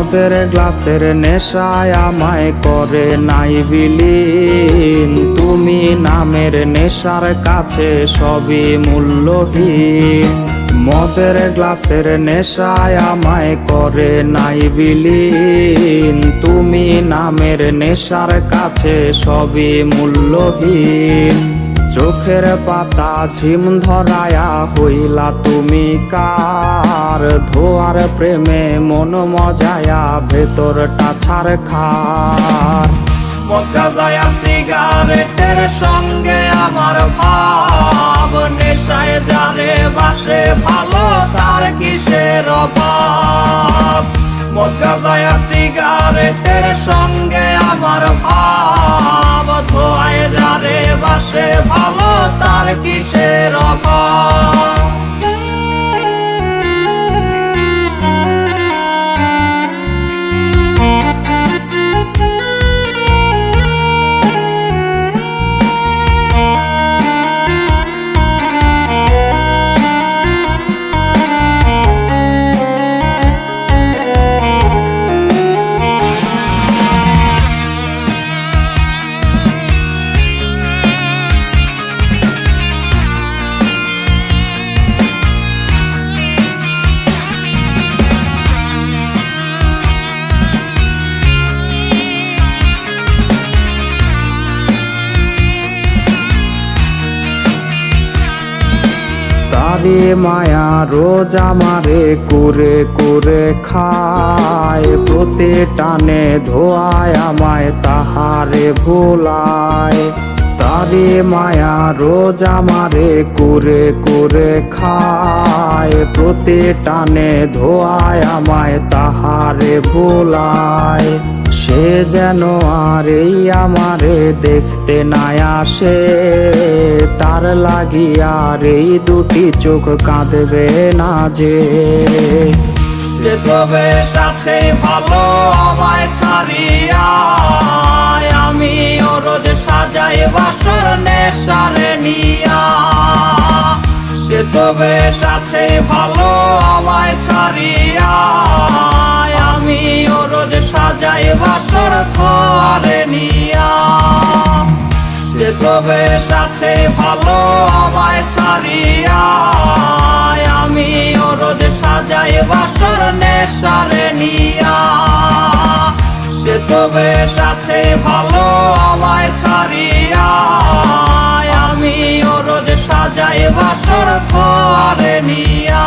মদের গ্লাসের নেশায় আমায় করে নাই বিলীন। তুমি নামের নেশার কাছে সবই মূল্যহীন। মদের গ্লাসের নেশায় আমায় করে নাই বিলীন। তুমি নামের নেশার কাছে সবই মূল্যহীন। চোখের পাতা ঝিম ধরায়া হইলা তুমি কার। ধোয়ার প্রেমে মন মজায়া ভেতরটা ছারখার। মদগাঁজা সিগারেটের সঙ্গে আমার ভাব। নেশায় যারে বাসে ভালো তার কিসের অভাব। মদগাঁজা সিগারেটের সঙ্গে আমার ভাব। ধোয়ায় যারে বাসে ভালো তার কিসের অভাব। তারে মায়া রোজ আমারে করে করে খায়। প্রতি টানে ধোয়ায় আমায় তাহারে ভোলায়। তারে মায়া রোজ আমারে করে করে খায়। প্রতি টানে ধোয়ায় আমায় তাহারে ভোলায়। সে যেন আর এই আমারে দেখতে নাই আসে। তার লাগিয়ার এই দুটি চোখ কাঁদবে না যে। সে তবে সাথে ভালো আমায় ছাড়িয়া। আমি ও রোজ সাজাই বাসর নেশারে নিয়া। সে তবে সাথে ভালো আমায় ছাড়িয়া। আমি ও রোজ সাজাই বাসর থরে নিয়া। সে তবে সাথে ভালো আমায় ছাড়িয়া। আমি ও রোজ সাজাই বাসর নেশারে নিয়া। সে তবে সাথে ভালো আমায় ছাড়িয়া। আমি ও রোজ সাজাই বাসর থরে নিয়া।